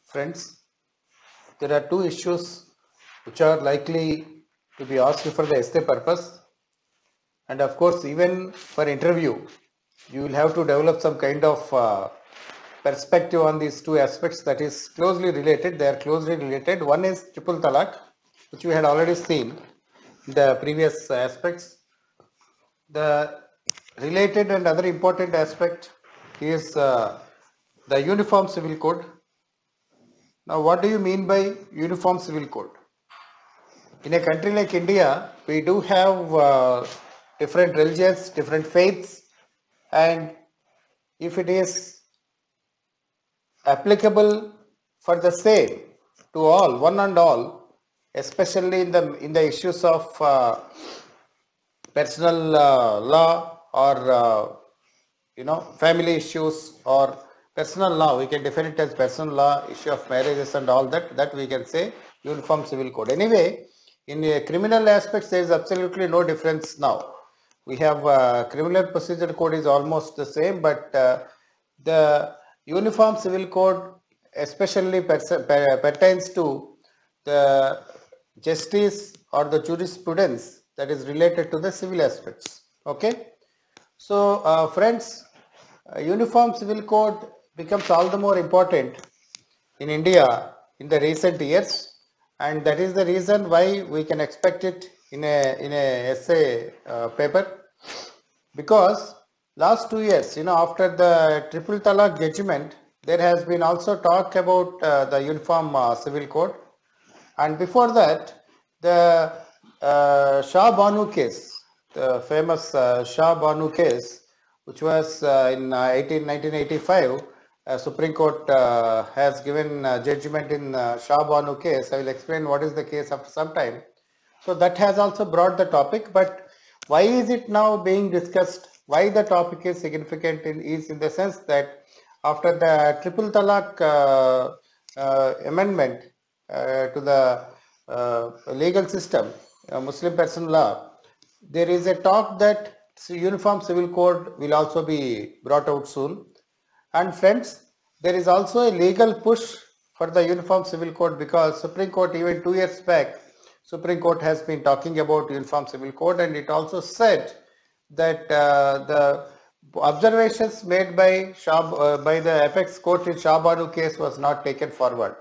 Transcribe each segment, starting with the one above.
Friends, there are two issues which are likely to be asked for the essay purpose, and of course even for interview you will have to develop some kind of perspective on these two aspects that is closely related. They are closely related. One is triple talaq, which we had already seen in the previous aspects. The related and other important aspect is the Uniform Civil Code. Now, what do you mean by Uniform Civil Code? In a country like India, we do have different religions, different faiths, and if it is applicable for the same to all, one and all, especially in the issues of personal law or family issues or personal law, we can define it as personal law, issue of marriages and all that we can say Uniform Civil Code. Anyway, in criminal aspects there is absolutely no difference now. We have criminal procedure code is almost the same, but the Uniform Civil Code especially pertains to the justice or the jurisprudence that is related to the civil aspects. Okay, so friends, Uniform Civil Code becomes all the more important in India in the recent years, and that is the reason why we can expect it in a essay paper, because last 2 years, after the triple talaq judgment, there has been also talk about the Uniform Civil Code, and before that the Shah Banu case, the famous Shah Banu case, which was in 1985, Supreme Court has given judgment in Shah Banu case. I will explain what is the case after some time. So that has also brought the topic, but why is it now being discussed? Why the topic is significant is in the sense that after the triple talaq amendment to the legal system, Muslim personal law, there is a talk that Uniform Civil Code will also be brought out soon. And friends, there is also a legal push for the Uniform Civil Code, because Supreme Court even 2 years back, Supreme Court has been talking about Uniform Civil Code, and it also said that the observations made by the apex court in Shah Banu case was not taken forward.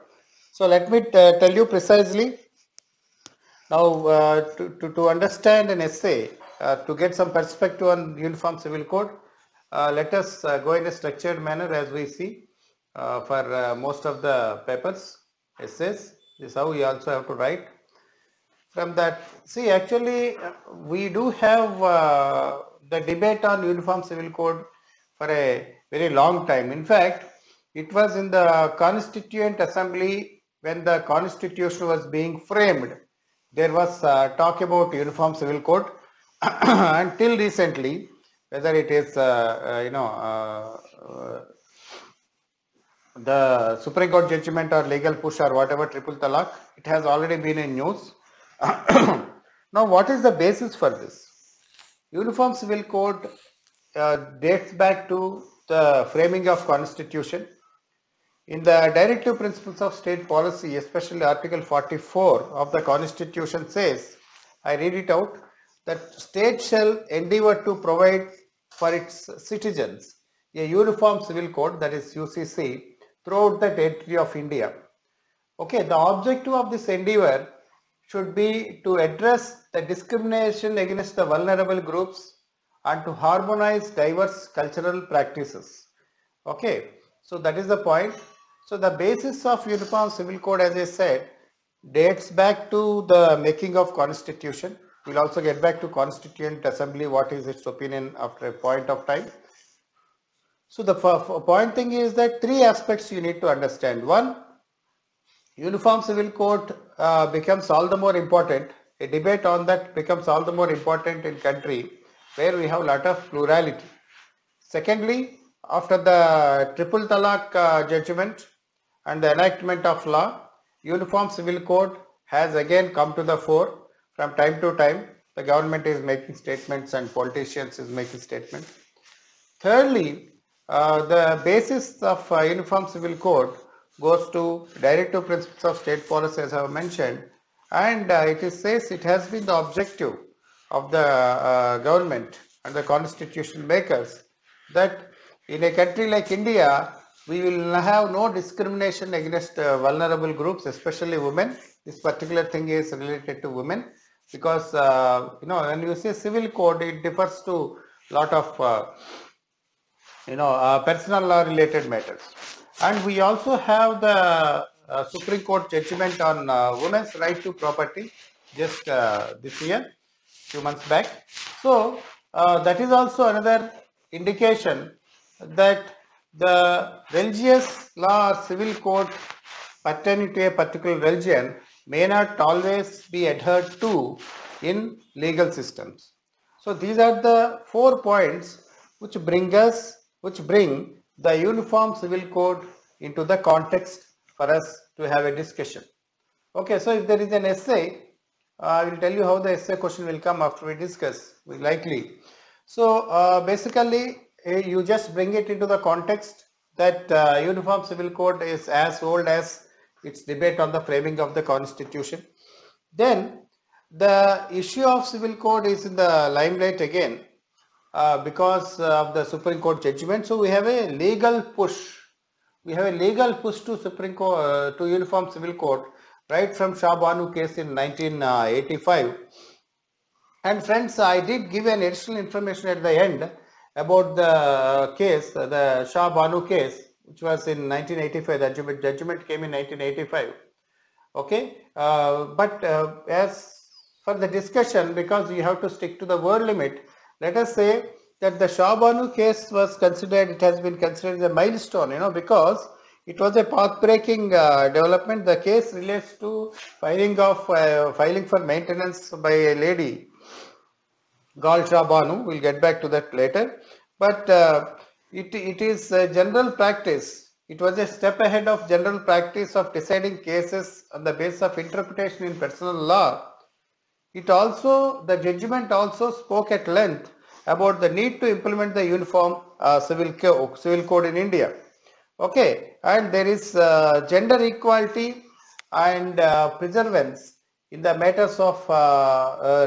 So let me tell you precisely. Now, to understand an essay, to get some perspective on Uniform Civil Code, let us go in a structured manner as we see for most of the papers, essays. This is how we also have to write. From that, see, actually we do have the debate on Uniform Civil Code for a very long time. In fact, it was in the Constituent Assembly when the Constitution was being framed. There was talk about Uniform Civil Code until recently, whether it is the Supreme Court judgment or legal push or whatever, triple talaq, it has already been in news. Now, what is the basis for this? Uniform Civil Code dates back to the framing of Constitution. In the Directive Principles of State Policy, especially Article 44 of the Constitution says, I read it out, that state shall endeavor to provide for its citizens a Uniform Civil Code, that is UCC, throughout the territory of India. Okay, the objective of this endeavor should be to address the discrimination against the vulnerable groups and to harmonize diverse cultural practices. Okay, so that is the point. So the basis of Uniform Civil Code, as I said, dates back to the making of Constitution. We'll also get back to Constituent Assembly, what is its opinion after a point of time. So the point thing is that three aspects you need to understand. One, Uniform Civil Code becomes all the more important. A debate on that becomes all the more important in country where we have a lot of plurality. Secondly, after the triple talaq judgment and the enactment of law, Uniform Civil Code has again come to the fore. From time to time, the government is making statements and politicians is making statements. Thirdly, the basis of Uniform Civil Code goes to directive principles of state policy, as I have mentioned, and it says it has been the objective of the government and the constitution makers that in a country like India, we will have no discrimination against vulnerable groups, especially women. This particular thing is related to women because when you say civil code, it differs to lot of personal law related matters. And we also have the Supreme Court judgment on women's right to property just this year, few months back. So that is also another indication that the religious law or civil code pertaining to a particular religion may not always be adhered to in legal systems. So these are the 4 points which bring the Uniform Civil Code into the context for us to have a discussion. Okay, so if there is an essay, I will tell you how the essay question will come after we discuss, likely. So basically, you just bring it into the context that Uniform Civil Code is as old as its debate on the framing of the Constitution. Then the issue of civil code is in the limelight again because of the Supreme Court judgment. So we have a legal push. We have a legal push to Supreme Court to Uniform Civil Code right from Shah Banu case in 1985. And friends, I did give an additional information at the end about the case, the Shah Banu case, which was in 1985. The judgment came in 1985. Okay, but as for the discussion, because you have to stick to the word limit, let us say that the Shah Banu case was considered, it has been considered a milestone, because it was a path-breaking development. The case relates to filing for maintenance by a lady called Shah Banu. We'll get back to that later. But it is a general practice. It was a step ahead of general practice of deciding cases on the basis of interpretation in personal law. The judgment also spoke at length about the need to implement the uniform civil code in India. Okay, and there is gender equality and preservance in the matters of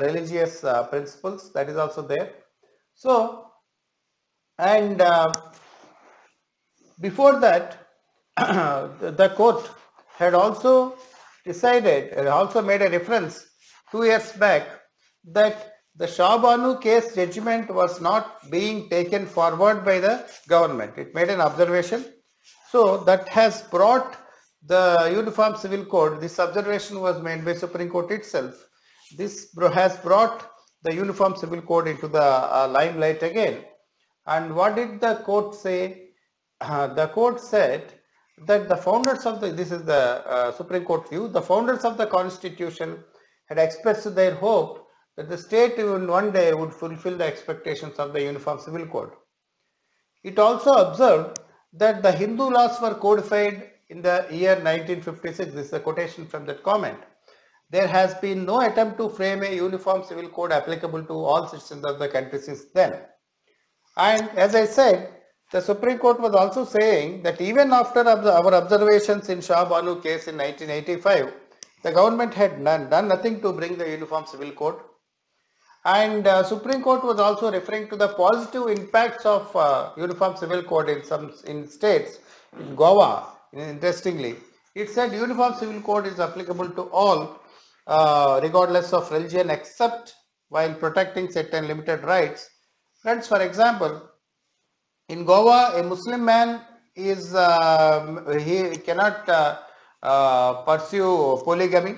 religious principles, that is also there. So, and before that, the court had also made a reference 2 years back that the Shah Banu case judgment was not being taken forward by the government. It made an observation. So that has brought the Uniform Civil Code. This observation was made by Supreme Court itself. This has brought the Uniform Civil Code into the limelight again. And what did the court say? The court said that the founders of this is the Supreme Court view, the founders of the Constitution had expressed their hope that the state in one day would fulfill the expectations of the Uniform Civil Code. It also observed that the Hindu laws were codified in the year 1956. This is a quotation from that comment. There has been no attempt to frame a uniform civil code applicable to all citizens of the country since then. And as I said, the Supreme Court was also saying that even after our observations in Shah Banu case in 1985, the government had done nothing to bring the Uniform Civil Code. And Supreme Court was also referring to the positive impacts of Uniform Civil Code in states. In Goa, interestingly, it said Uniform Civil Code is applicable to all regardless of religion except while protecting certain limited rights. Friends, for example, in Goa, a Muslim man is he cannot pursue polygamy.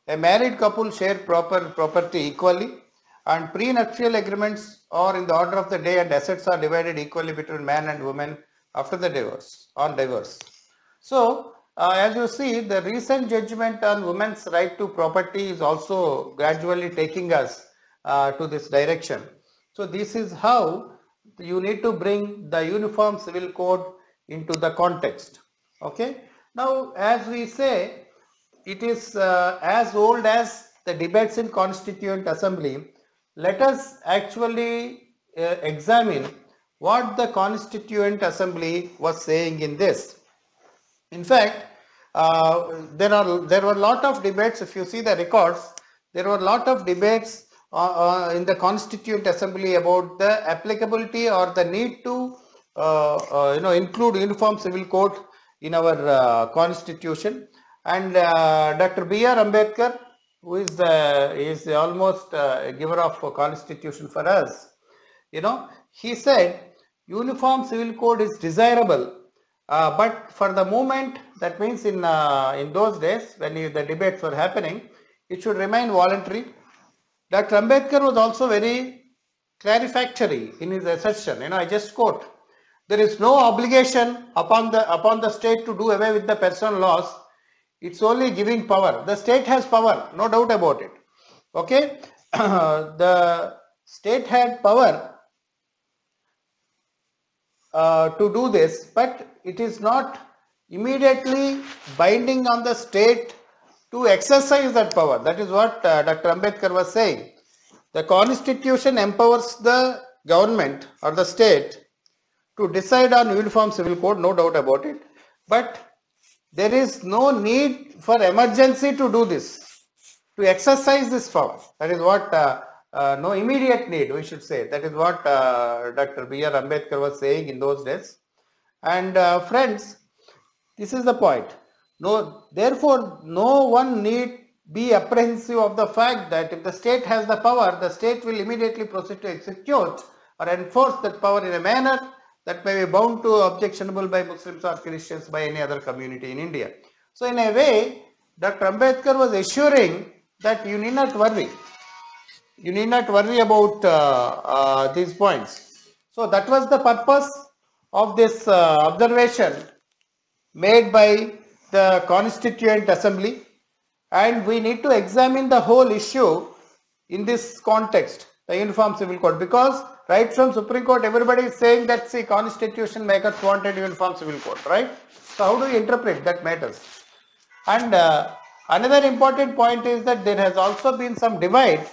A married couple share property equally, and prenuptial agreements are in the order of the day, and assets are divided equally between man and woman after the divorce. So, as you see, the recent judgment on women's right to property is also gradually taking us to this direction. So this is how you need to bring the Uniform Civil Code into the context. Okay. Now, as we say, it is as old as the debates in Constituent Assembly. Let us actually examine what the Constituent Assembly was saying in this. In fact, there were a lot of debates. If you see the records, there were a lot of debates in the Constituent Assembly about the applicability or the need to include Uniform Civil Code in our Constitution. And Dr. B.R. Ambedkar, who is almost a giver of a Constitution for us, he said Uniform Civil Code is desirable. But for the moment, that means in those days when the debates were happening, it should remain voluntary. Dr. Ambedkar was also very clarifactory in his assertion. I just quote: "There is no obligation upon the state to do away with the personal laws. It's only giving power. The state has power, no doubt about it. Okay, the state had power to do this, but it is not immediately binding on the state to exercise that power." That is what Dr. Ambedkar was saying. The Constitution empowers the government or the state to decide on Uniform Civil Code, no doubt about it, but there is no need for emergency to do this, to exercise this power. That is what no immediate need, we should say. That is what Dr. B.R. Ambedkar was saying in those days. And friends, this is the point. Therefore, no one need be apprehensive of the fact that if the state has the power, the state will immediately proceed to execute or enforce that power in a manner that may be bound to objectionable by Muslims or Christians, by any other community in India. So in a way, Dr. Ambedkar was assuring that you need not worry. You need not worry about these points. So that was the purpose of this observation made by the Constituent Assembly, and we need to examine the whole issue in this context, the Uniform Civil Code, because right from Supreme Court everybody is saying that, see, Constitution makers wanted Uniform Civil Code, right? So how do you interpret that matters? And another important point is that there has also been some divide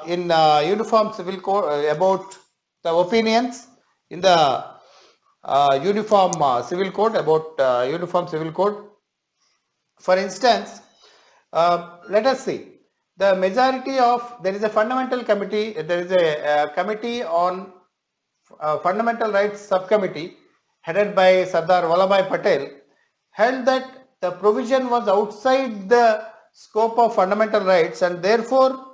in Uniform Civil Code about the opinions in the Uniform Civil Code, about Uniform Civil Code. For instance, let us see. The majority of, there is a fundamental committee, there is a committee on fundamental rights subcommittee headed by Sardar Vallabhbhai Patel, held that the provision was outside the scope of fundamental rights, and therefore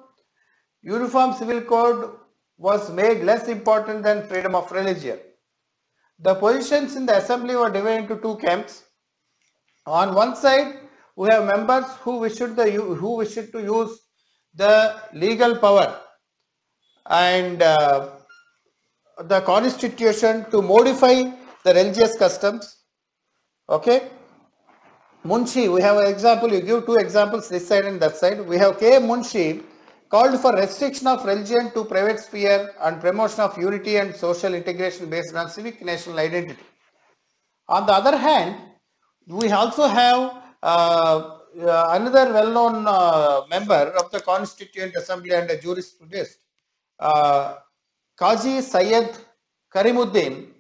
Uniform Civil Code was made less important than freedom of religion. The positions in the assembly were divided into two camps. On one side, we have members who wished to use the legal power and the Constitution to modify the religious customs. Okay, Munshi, we have an example. You give two examples, this side and that side. We have K. Munshi called for restriction of religion to private sphere and promotion of unity and social integration based on civic national identity. On the other hand, we also have another well-known member of the Constituent Assembly and a jurisprudence, Qazi Syed Karimuddin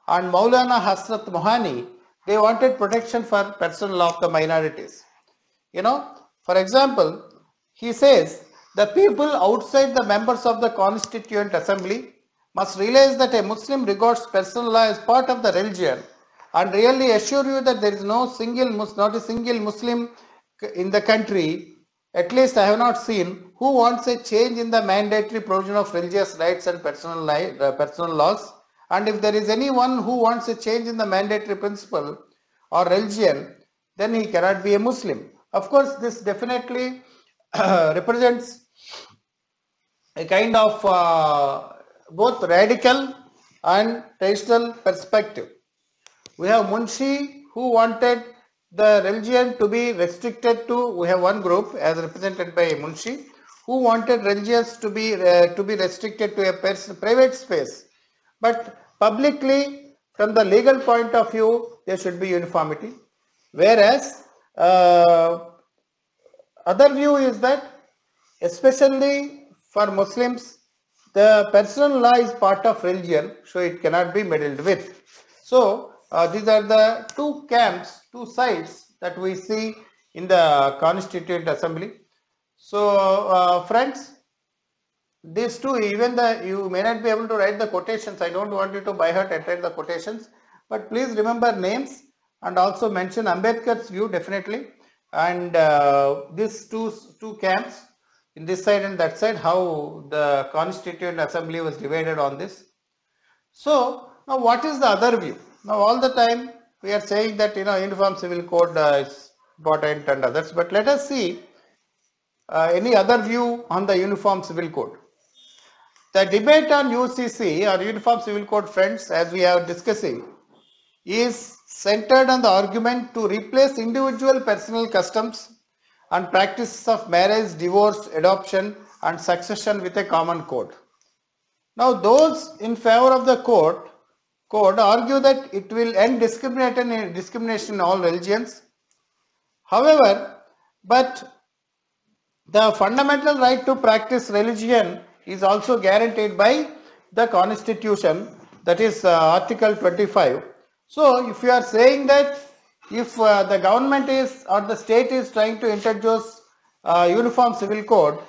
and Maulana Hasrat Mohani. They wanted protection for personal law of the minorities. For example, he says, the people outside the members of the Constituent Assembly must realize that a Muslim regards personal law as part of the religion, and really assure you that there is not a single Muslim in the country, at least I have not seen, who wants a change in the mandatory provision of religious rights and personal laws. And if there is anyone who wants a change in the mandatory principle or religion, then he cannot be a Muslim. Of course, this definitely represents a kind of both radical and traditional perspective. We have Munshi, who wanted the religion to be restricted to, we have one group as represented by Munshi, who wanted religions to be restricted to a private space. But publicly, from the legal point of view, there should be uniformity. Whereas, other view is that, especially for Muslims, the personal law is part of religion, so it cannot be meddled with. So, these are the two camps, two sides that we see in the Constituent Assembly. So friends, these two, even you may not be able to write the quotations. I don't want you to by heart and write the quotations, but please remember names and also mention Ambedkar's view definitely, and these two camps in this side and that side, how the Constituent Assembly was divided on this. So now what is the other view? Now all the time we are saying that Uniform Civil Code is important and others, but let us see any other view on the Uniform Civil Code. The debate on UCC or Uniform Civil Code, friends, as we are discussing, is centered on the argument to replace individual personal customs and practices of marriage, divorce, adoption and succession with a common code. Now those in favor of the code argue that it will end discrimination in all religions. However, but the fundamental right to practice religion is also guaranteed by the Constitution, that is Article 25. So if you are saying that if the government is or the state is trying to introduce Uniform Civil Code,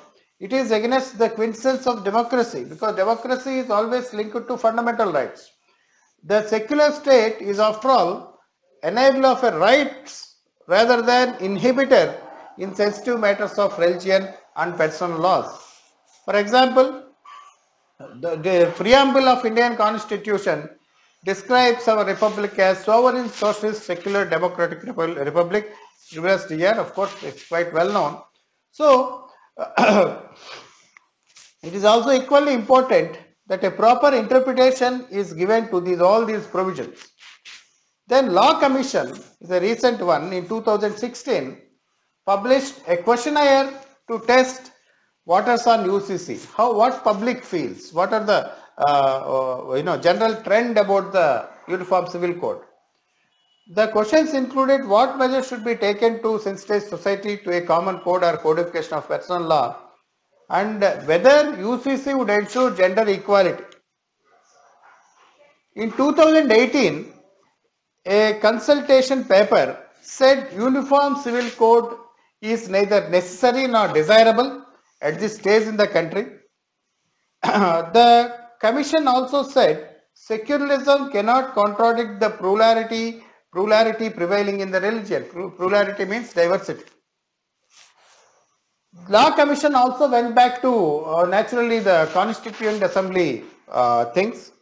it is against the quintessence of democracy, because democracy is always linked to fundamental rights. The secular state is, after all, enabler of a rights rather than inhibitor in sensitive matters of religion and personal laws. For example, the preamble of Indian Constitution describes our republic as sovereign, socialist, secular, democratic republic. Reversed here, of course, it's quite well known. So, it is also equally important that a proper interpretation is given to all these provisions. Then Law Commission is a recent one in 2016 published a questionnaire to test voters on UCC, what public feels, what are the general trend about the Uniform Civil Code. The questions included what measures should be taken to sensitize society to a common code or codification of personal law, and whether UCC would ensure gender equality. In 2018, a consultation paper said Uniform Civil Code is neither necessary nor desirable at this stage in the country. The Commission also said secularism cannot contradict the plurality prevailing in the religion. Plurality means diversity. Law Commission also went back to naturally the Constituent Assembly things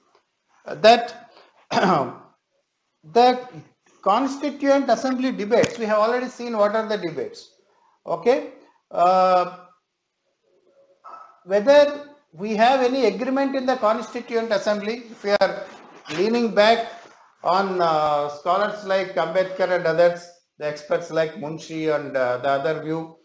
that the Constituent Assembly debates, we have already seen what are the debates. Okay, whether we have any agreement in the Constituent Assembly, if we are leaning back on scholars like Ambedkar and others, the experts like Munshi and the other view,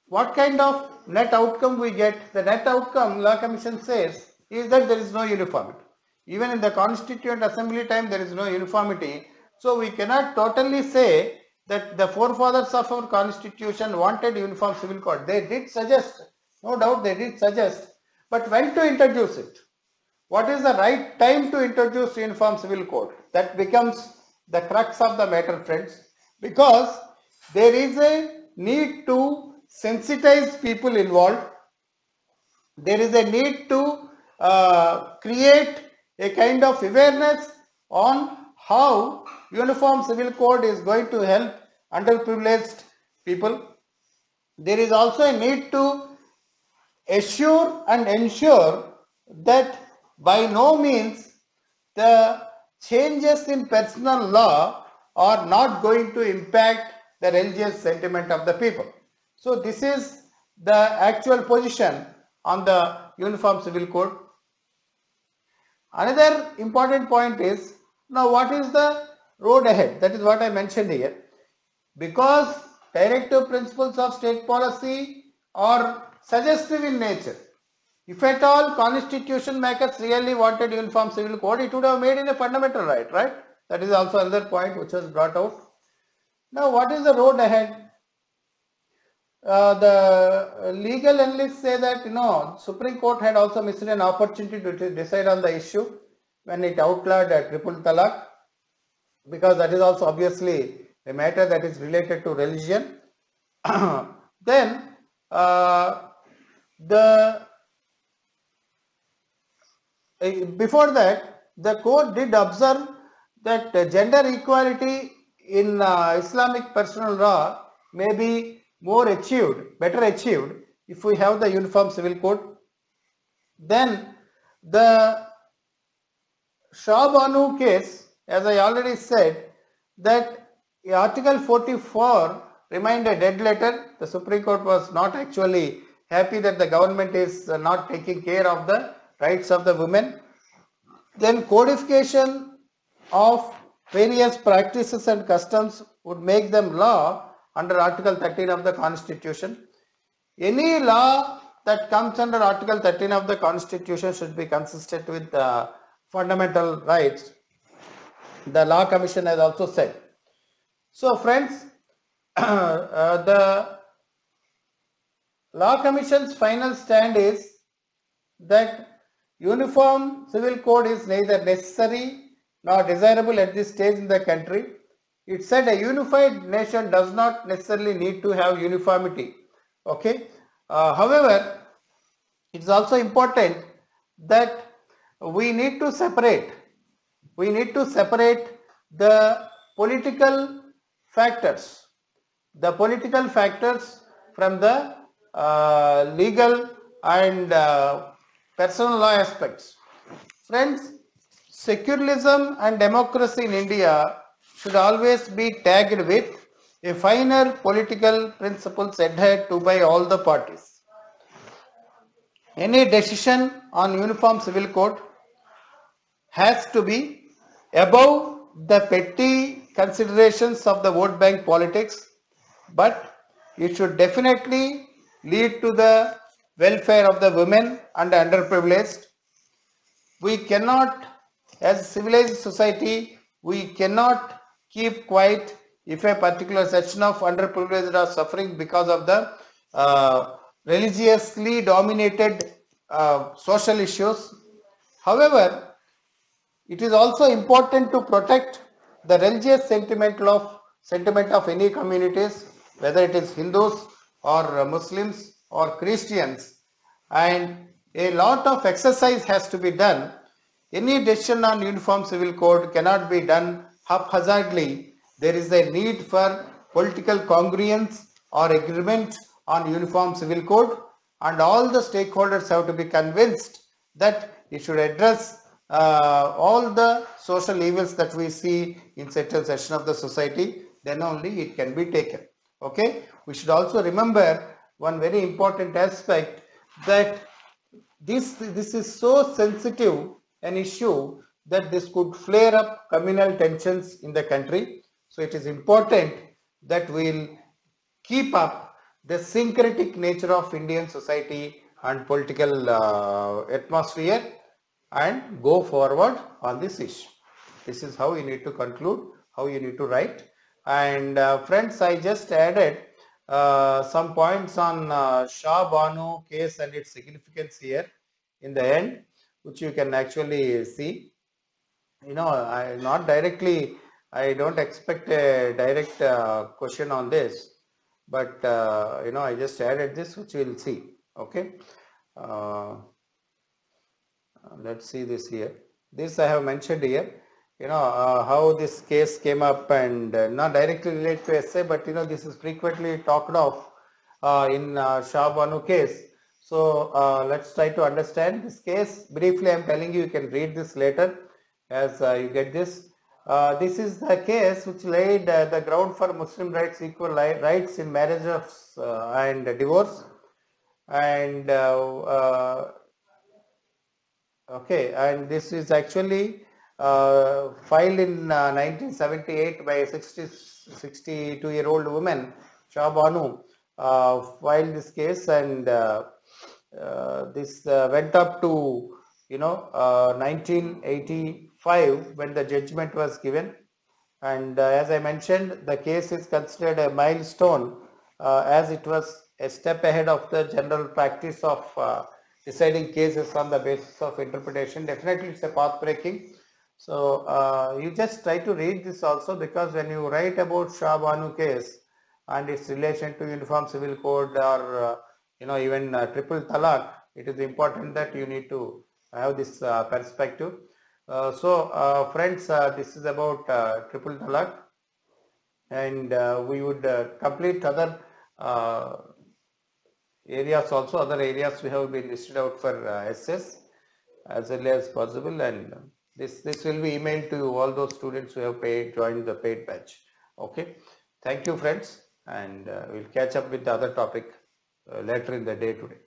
what kind of net outcome we get? The net outcome, Law Commission says, is that there is no uniformity. Even in the Constituent Assembly time, there is no uniformity. So we cannot totally say that the forefathers of our Constitution wanted Uniform Civil Code. They did suggest, no doubt they did suggest, but when to introduce it? What is the right time to introduce Uniform Civil Code? That becomes the crux of the matter, friends, because there is a need to sensitize people involved. There is a need to create a kind of awareness on how Uniform Civil Code is going to help underprivileged people. There is also a need to assure and ensure that by no means the changes in personal law are not going to impact the religious sentiment of the people. So this is the actual position on the Uniform Civil Code. Another important point is, now what is the road ahead? That is what I mentioned here. Because directive principles of state policy are suggestive in nature. If at all constitution makers really wanted Uniform Civil Code, it would have made it a fundamental right, right? That is also another point which was brought out. Now what is the road ahead? The legal analysts say that Supreme Court had also missed an opportunity to decide on the issue when it outlawed triple talaq. because that is also obviously a matter that is related to religion. Then the before that, the court did observe that gender equality in Islamic personal law may be more achieved, better achieved if we have the Uniform Civil Code. Then the Shah Banu case, as I already said, that Article 44 remained a dead letter. The Supreme Court was not actually happy that the government is not taking care of the rights of the women. Then codification of various practices and customs would make them law under Article 13 of the Constitution. Any law that comes under Article 13 of the Constitution should be consistent with the fundamental rights, the Law Commission has also said. So friends, the Law Commission's final stand is that Uniform Civil Code is neither necessary nor desirable at this stage in the country. It said a unified nation does not necessarily need to have uniformity. Okay. However, it is also important that we need to separate the political factors from the legal and personal law aspects. Friends, secularism and democracy in India should always be tagged with a finer political principles adhered to by all the parties. Any decision on Uniform Civil Code has to be above the petty considerations of the vote bank politics, but it should definitely lead to the welfare of the women and underprivileged. We cannot, as a civilized society, we cannot keep quiet if a particular section of underprivileged are suffering because of the religiously dominated social issues. However, it is also important to protect the religious sentiment of any communities, whether it is Hindus or Muslims or Christians, and a lot of exercise has to be done. Any decision on Uniform Civil Code cannot be done haphazardly. There is a need for political congruence or agreement on Uniform Civil Code, and all the stakeholders have to be convinced that it should address all the social evils that we see in certain section of the society. Then only it can be taken. Okay, we should also remember one very important aspect, that this is so sensitive an issue that this could flare up communal tensions in the country. So it is important that we will keep up the syncretic nature of Indian society and political atmosphere and go forward on this issue. This is how you need to conclude, how you need to write. And friends, I just added some points on Shah Banu case and its significance here in the end, which you can actually see. You know, I don't expect a direct question on this, but you know, I just added this, which we will see. Okay. Let's see this here. This I have mentioned here. You know, how this case came up, and not directly related to essay, but you know, this is frequently talked of in Shah Banu case. So let's try to understand this case. Briefly, I am telling you, you can read this later as you get this. This is the case which laid the ground for Muslim rights, equal rights in marriages and divorce. And okay, and this is actually filed in 1978 by a 62-year-old woman, Shah Banu, filed this case, and this went up to 1985 when the judgment was given. And as I mentioned, the case is considered a milestone as it was a step ahead of the general practice of deciding cases on the basis of interpretation. Definitely it's a path breaking. So you just try to read this also, because when you write about Shah Banu case and its relation to Uniform Civil Code, or even triple talaq, it is important that you need to have this perspective. Friends, this is about triple talaq, and we would complete other uh, areas also. Other areas we have been listed out for SS as early as possible, and this will be emailed to all those students who have joined the paid batch. Okay, thank you friends, and we'll catch up with the other topic later in the day today.